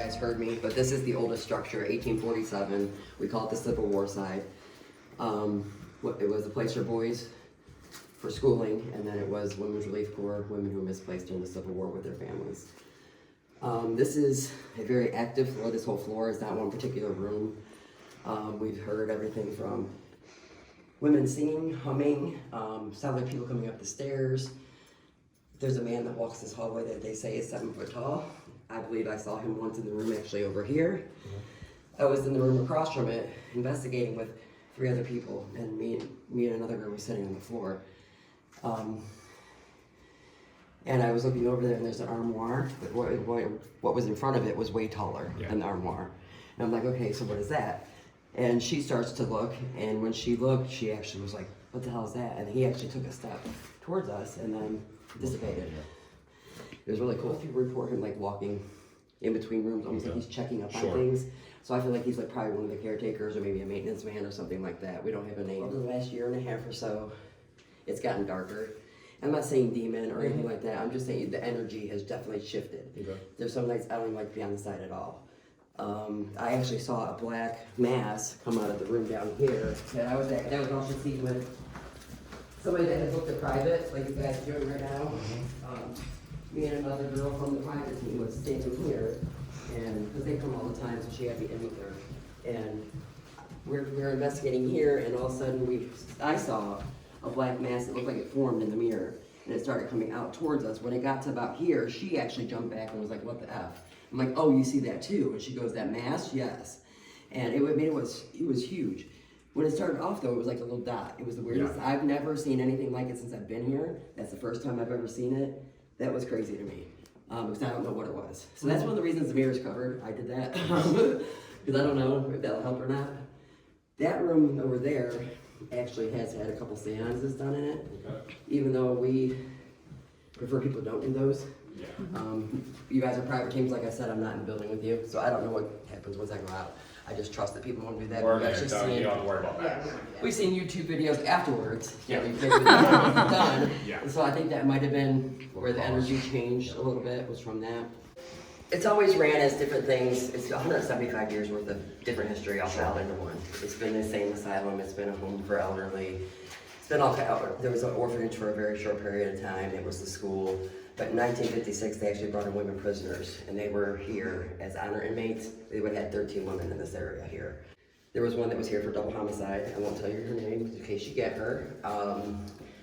guys heard me, but this is the oldest structure, 1847. We call it the Civil War side. It was a place for boys for schooling, and then it was Women's Relief Corps, women who were misplaced during the Civil War with their families. This is a very active floor. This whole floor is not one particular room. We've heard everything from women singing, humming, sound like people coming up the stairs. There's a man that walks this hallway that they say is 7 foot tall. I believe I saw him once in the room actually over here. I was in the room across from it investigating with 3 other people, and me and another girl were sitting on the floor. And I was looking over there, and there's an armoire, but what was in front of it was way taller than the armoire. And I'm like, okay, so what is that? And she starts to look, and when she looked, she actually was like, what the hell is that? And he actually took a step towards us and then dissipated. It was really cool. If you report him like walking in between rooms, almost like he's checking up on things. So I feel like he's like probably one of the caretakers or maybe a maintenance man or something like that. We don't have a name. Over the last year and a half or so, it's gotten darker. I'm not saying demon or anything like that. I'm just saying the energy has definitely shifted. There's some nights I don't even like to be on the side at all. I actually saw a black mass come out of the room down here that I was at. That was also seen with somebody that had booked a private, like you guys are doing right now. Me and another girl from the private team was standing here, and because they come all the time, so she had me in with her. And we're investigating here, and all of a sudden I saw a black mass. It looked like it formed in the mirror, and it started coming out towards us. When it got to about here, she actually jumped back and was like, "What the F?" I'm like, "Oh, you see that too?" And she goes, "That mass?" "Yes." And it was huge. When it started off though, it was like a little dot. It was the weirdest. I've never seen anything like it since I've been here. That's the first time I've ever seen it. That was crazy to me, because I don't know what it was. So that's one of the reasons the mirror's covered. I did that, because I don't know if that'll help or not. That room over there actually has had a couple seances done in it, even though we prefer people don't do those. You guys are private teams, like I said, I'm not in the building with you, so I don't know what happens once I go out. I just trust that people won't do that. You don't have to worry about that. We've seen YouTube videos afterwards. We've done. And so I think that might have been where the energy changed a little bit, was from that. It's always ran as different things. It's 175 years worth of different history all piled into one. It's been the same asylum. It's been a home for elderly. It's been all. There was an orphanage for a very short period of time. It was the school. But in 1956, they actually brought in women prisoners, and they were here as honor inmates. They would have had 13 women in this area here. There was one that was here for double homicide. I won't tell you her name in case you get her.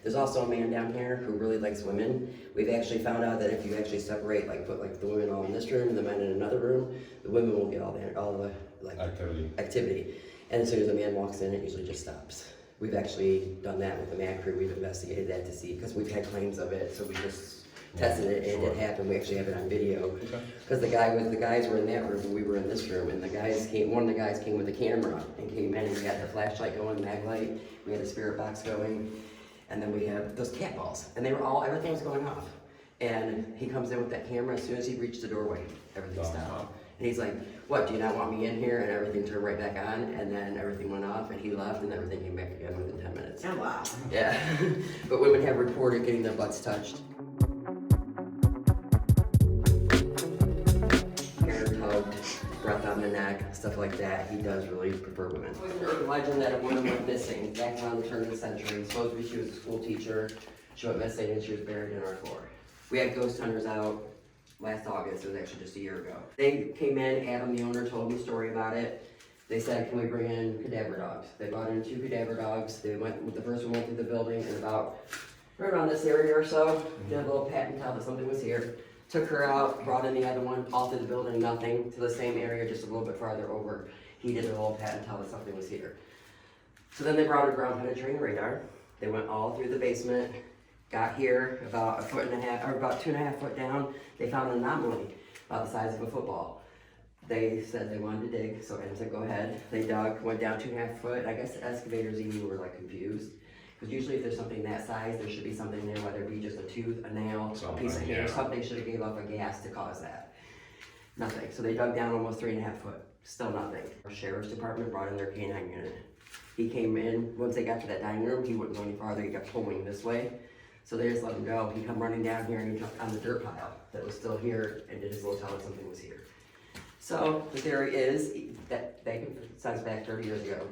There's also a man down here who really likes women. We've actually found out that if you actually separate, like put like the women all in this room and the men in another room, the women will get all the like activity. And as soon as a man walks in, it usually just stops. We've actually done that with the MAD crew. We've investigated that to see, because we've had claims of it, so we just tested it, and it did happen. We actually have it on video. Because the guys were in that room and we were in this room, and one of the guys came with a camera and came in, and we had the flashlight going, mag light, we had the spirit box going, and then we had those cat balls, and everything was going off. And he comes in with that camera. As soon as he reached the doorway, everything stopped. And he's like, "What, do you not want me in here?" And everything turned right back on, and then everything went off, and he left, and everything came back again within 10 minutes. Oh, wow. Yeah. But women have reported getting their butts touched. Breath on the neck, stuff like that. He does really prefer women. There's an urban legend that a woman went missing back around the turn of the century. Supposedly she was a school teacher. She went missing and she was buried in our floor. We had ghost hunters out last August. It was actually just a year ago. They came in, Adam, the owner, told me a story about it. They said, "Can we bring in cadaver dogs?" They brought in 2 cadaver dogs. The first one went through the building, and right around this area or so, did a little pat and tell that something was here. Took her out, brought in the other one, all through the building, nothing. To the same area, just a little bit farther over. He did a little pat and tell that something was here. So then they brought a ground penetrating radar. They went all through the basement, got here about 1.5 feet, or about 2.5 feet down. They found an anomaly about the size of a football. They said they wanted to dig, so Adam said, "Go ahead." They dug, went down 2.5 feet. I guess the excavators even were like confused. Because usually if there's something that size, there should be something there, whether it be just a tooth, a nail, a piece of hair, something should have gave off a gas to cause that. Nothing. So they dug down almost 3.5 feet. Still nothing. Our sheriff's department brought in their canine unit. He came in, once they got to that dining room, he wouldn't go any farther, he kept pulling this way. So they just let him go. He come running down here and he jumped on the dirt pile that was still here and did his little tell that something was here. So the theory is that they can send us back 30 years ago.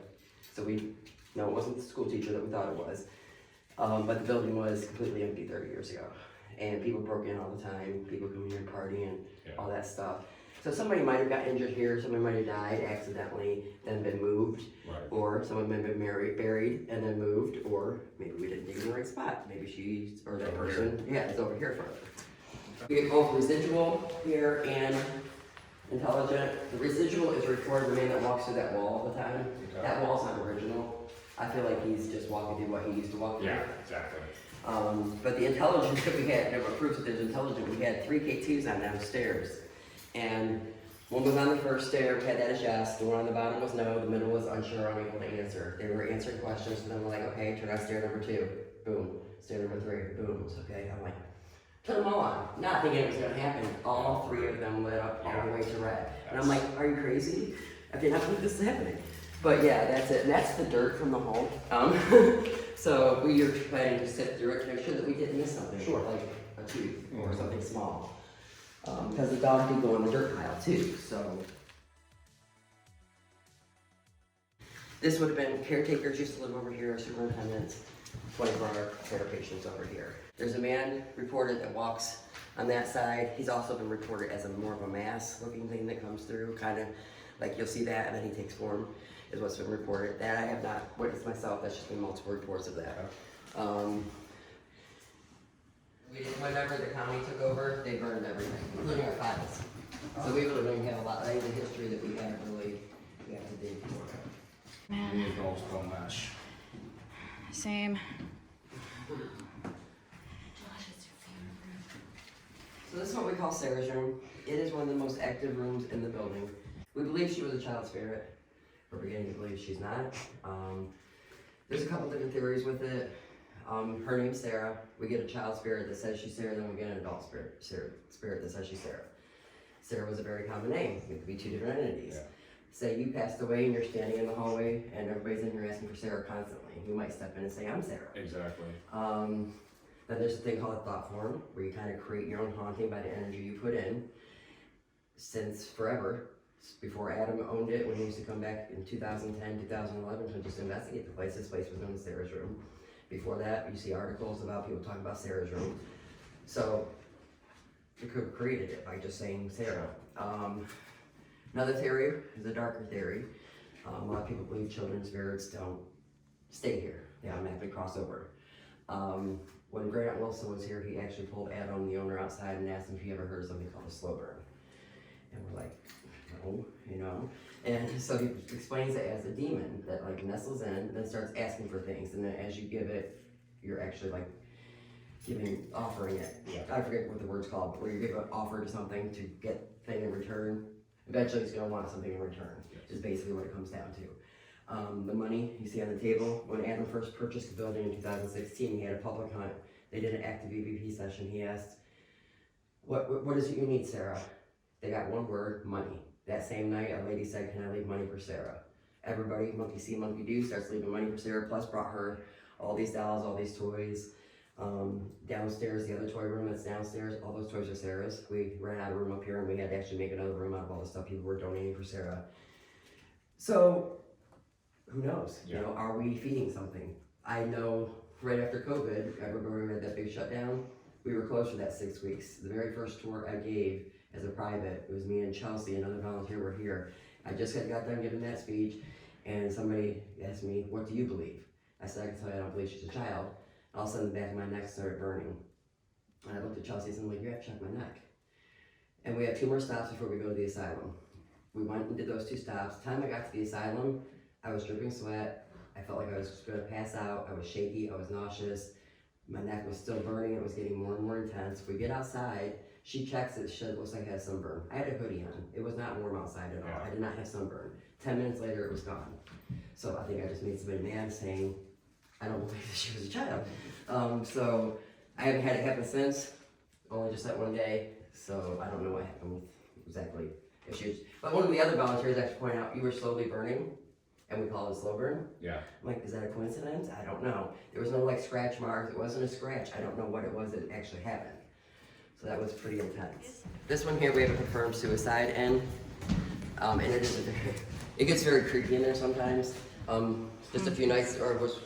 So we know it wasn't the school teacher that we thought it was. But the building was completely empty 30 years ago. And people broke in all the time, people coming here partying, all that stuff. So somebody might have got injured here, somebody might have died accidentally, then been moved, or someone might have been buried and then moved, or maybe we didn't dig in the right spot. Maybe she, or that person, is over here further. We get both residual here and intelligent. The residual is reported the man that walks through that wall all the time. That wall's not original. I feel like he's just walking through what he used to walk through. Yeah, exactly. But the intelligence that we had, what proves that there's intelligent, we had 3 K2s on downstairs. And one was on the first stair, we had that as yes, the one on the bottom was no, the middle was unsure, unable to answer. They were answering questions, and then we're like, okay, turn on stair number 2, boom. Stair number 3, boom. It's okay, I'm like, turn them all on. Not thinking it was gonna happen. All 3 of them lit up all the way to red. And I'm like, are you crazy? I did not think this is happening. But yeah, that's it. And that's the dirt from the home. So we are planning to sit through it to make sure that we didn't miss something, like a tooth or something small. Because the dog did go in the dirt pile too, so. This would have been caretakers used to live over here, superintendents, 24-hour care patients over here. There's a man reported that walks on that side. He's also been reported as more of a mass looking thing that comes through, kind of like you'll see that and then he takes form, is what's been reported. That I have not witnessed myself, that's just been multiple reports of that. Whenever the county took over, they burned everything, including our files. So we really don't have a lot of the history that we have really, we have to dig for. Man, It goes so much. same. So this is what we call Sara's room. It is one of the most active rooms in the building. We believe she was a child spirit. We're beginning to believe she's not. There's a couple different theories with it. Her name's Sara. We get a child spirit that says she's Sara, then we get an adult spirit that says she's Sara. Sara was a very common name. It could be 2 different entities. Say you passed away and you're standing in the hallway and everybody's in here asking for Sara constantly. You might step in and say, I'm Sara. Exactly. Then there's a thing called a thought form, where you kind of create your own haunting by the energy you put in. Since forever, before Adam owned it, when he used to come back in 2010, 2011 to just investigate the place, this place was known as Sara's room. Before that, you see articles about people talking about Sara's room. So, you could have created it by just saying Sara. Another theory is a darker theory. A lot of people believe children's spirits don't stay here. They automatically cross over. When Grant Wilson was here, he actually pulled Adam, the owner, outside and asked him if he ever heard of something called a slow burn. And we're like, no, you know. And so he explains it as a demon that like nestles in and then starts asking for things. And then as you give it, you're actually like offering it. I forget what the word's called, but where you give an offer to something to get thing in return. Eventually it's gonna want something in return, is basically what it comes down to. The money you see on the table, when Adam first purchased the building in 2016, he had a public hunt. They did an active EVP session. He asked, what is it you need, Sara? They got one word, money. That same night, a lady said, can I leave money for Sara? Everybody, monkey see, monkey do, starts leaving money for Sara, plus brought her all these dolls, all these toys. Downstairs, the other toy room that's downstairs, all those toys are Sara's. We ran out of room up here and we had to actually make another room out of all the stuff people were donating for Sara. So, who knows? You know, are we feeding something? I know right after COVID, everybody had that big shutdown. We were closed for that 6 weeks. The very first tour I gave as a private, it was me and Chelsea, another volunteer, were here. I just got done giving that speech, and somebody asked me, what do you believe? I said, I can tell you I don't believe she's a child. All of a sudden the back of my neck started burning. And I looked at Chelsea and said, you have to check my neck. And we had 2 more stops before we go to the asylum. We went and did those 2 stops. The time I got to the asylum, I was dripping sweat. I felt like I was gonna pass out. I was shaky, I was nauseous. My neck was still burning, it was getting more and more intense. We get outside, she checks it, she looks like I had sunburn. I had a hoodie on. It was not warm outside at all. I did not have sunburn. 10 minutes later, it was gone. So I think I just made somebody mad saying, I don't believe that she was a child. So I haven't had it happen since, only just that one day. So I don't know what happened with exactly if she was. But one of the other volunteers actually pointed out, you were slowly burning, and we call it a slow burn. I'm like, is that a coincidence? I don't know. There was no like scratch marks. It wasn't a scratch. I don't know what it was that actually happened. So that was pretty intense. This one here, we have a confirmed suicide, and And it gets very creepy in there sometimes. Just a few nights, or it was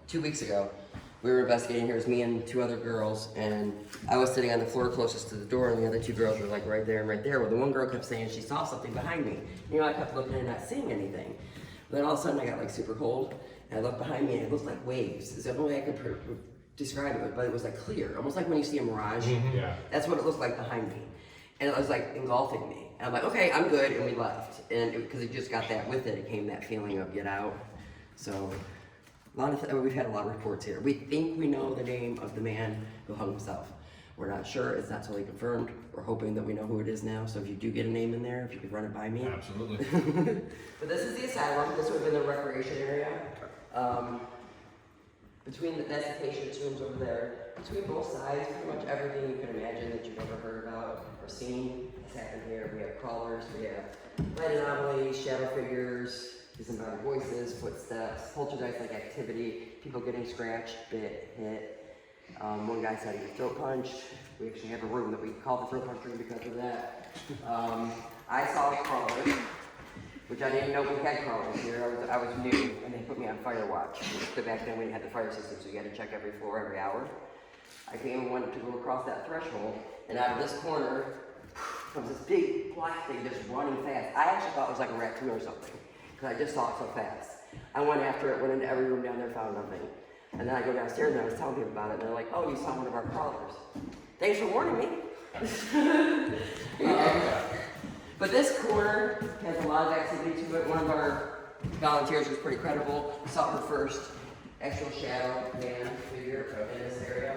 2 weeks ago, we were investigating here. It was me and 2 other girls, and I was sitting on the floor closest to the door, and the other 2 girls were like right there and right there. Well, the one girl kept saying she saw something behind me. I kept looking and not seeing anything. Then all of a sudden I got like super cold, and I looked behind me, and it looked like waves. It's the only way I could describe it, but it was like clear, almost like when you see a mirage. Yeah. That's what it looked like behind me, and it was like engulfing me. And I'm like, okay, I'm good, and we left. And because it just got that with it, it came that feeling of get out. So we've had a lot of reports here. We think we know the name of the man who hung himself. We're not sure. It's not totally confirmed. We're hoping that we know who it is now. So if you do get a name in there, if you could run it by me. Absolutely. But this is the asylum. This would have been the recreation area. That's the patient's rooms over there. Between both sides, pretty much everything you could imagine that you've ever heard about or seen has happened here. We have crawlers, we have light anomalies, shadow figures, disembodied voices, footsteps, poltergeist-like activity, people getting scratched, bit, hit. One guy said he was throat punched. We actually have a room that we call the throat punch room because of that. I saw crawlers, which I didn't know we had crawlers here. I was new, and they put me on fire watch. But back then we had the fire system, so you had to check every floor every hour. I came and wanted to go across that threshold, and out of this corner comes this big black thing just running fast. I actually thought it was like a raccoon or something, because I just saw it so fast. I went after it, went into every room down there, found nothing. And then I go downstairs and I was telling people about it, and they're like, oh, you saw one of our crawlers. Thanks for warning me. But this corner has a lot of activity to it. One of our volunteers was pretty credible. Saw her first actual shadow man figure in this area.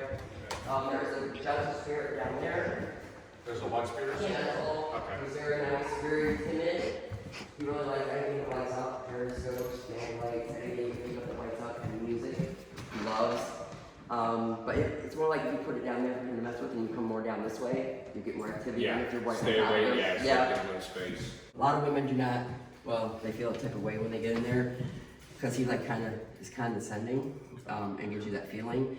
There's a judge's spirit down there. There's a what spirit? Candle. Okay. He's very nice, very timid. He really likes anything that lights up, periscopes, man lights, anything you can put the lights up, and music. He loves. But it's more like if you put it down there for him to mess with, and you come more down this way, you get more activity. Yeah. If you're right Stay on top of away. it. Yeah. Stay in space. A lot of women do not. Well, they feel a type of way when they get in there because he like kind of is condescending and gives you that feeling.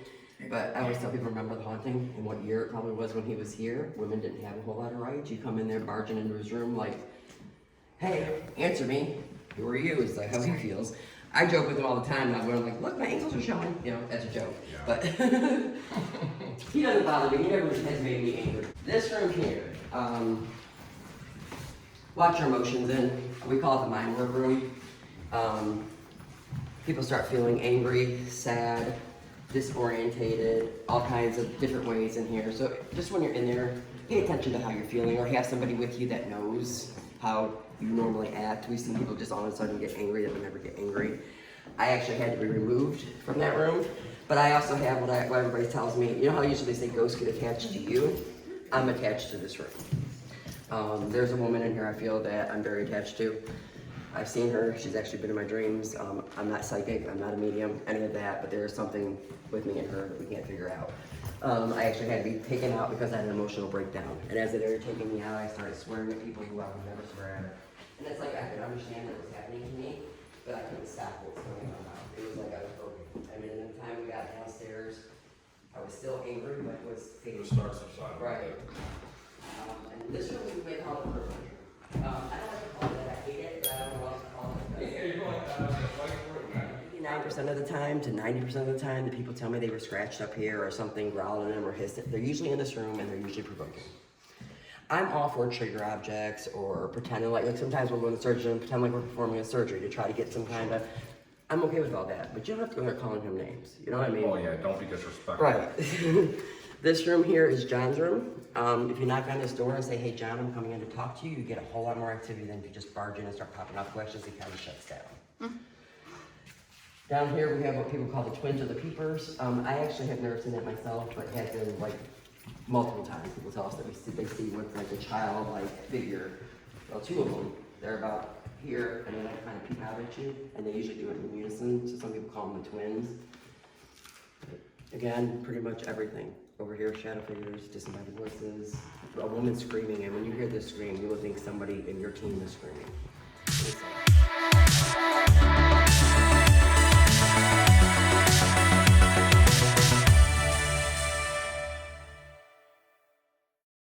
But I always tell people remember the haunting and what year it probably was when he was here. Women didn't have a whole lot of rights. You come in there barging into his room like, hey, answer me. Who are you? It's like how he feels. I joke with him all the time. And I'm like, look, my ankles are showing. As a joke. Yeah. But he doesn't bother me. He never has made me angry. This room here, watch your emotions in. We call it the mind work room. People start feeling angry, sad, disorientated, all kinds of different ways in here. So just when you're in there, pay attention to how you're feeling, or have somebody with you that knows how you normally act. We've seen people just all of a sudden get angry that would never get angry. I actually had to be removed from that room, but I also have what everybody tells me. You know how usually they say ghosts get attached to you? I'm attached to this room. There's a woman in here I feel that I'm very attached to. I've seen her, she's actually been in my dreams. I'm not psychic, I'm not a medium, any of that, but there is something with me and her that we can't figure out. I actually had to be taken out because I had an emotional breakdown. And as they were taking me out, I started swearing at people who I would never swear at. And it's like I could understand what was happening to me, but I couldn't stop what was going on. It was like I was broken. I mean, in the time we got downstairs, I was still angry, but it was fading. It starts subsiding. Right. And this room we may call it the first room. I don't like to call it that. I hate it, but I don't know what else to call it. Yeah, you're like 89% of the time to 90% of the time, the people tell me they were scratched up here or something growling at them or hissed. They're usually in this room and they're usually provoking. I'm all for trigger objects or pretending like sometimes we'll go to the surgeon and pretend like we're performing a surgery to try to get some kind of. I'm okay with all that, but you don't have to go there calling him names. You know what I mean? Oh yeah, don't be disrespectful. Right. This room here is John's room. If you knock on this door and say, hey John, I'm coming in to talk to you, you get a whole lot more activity than if you just barge in and start popping off questions. It kind of shuts down. Mm-hmm. Down here we have what people call the twins or the peepers. I actually have never seen that myself, but have been like multiple times. People tell us that they see what's like a childlike figure. Well, 2 of them. They're about here, and then they kind of peep out at you, and they usually do it in unison. So some people call them the twins. Again, pretty much everything. Over here, shadow figures, disembodied voices, a woman screaming, and when you hear this scream, you will think somebody in your team is screaming.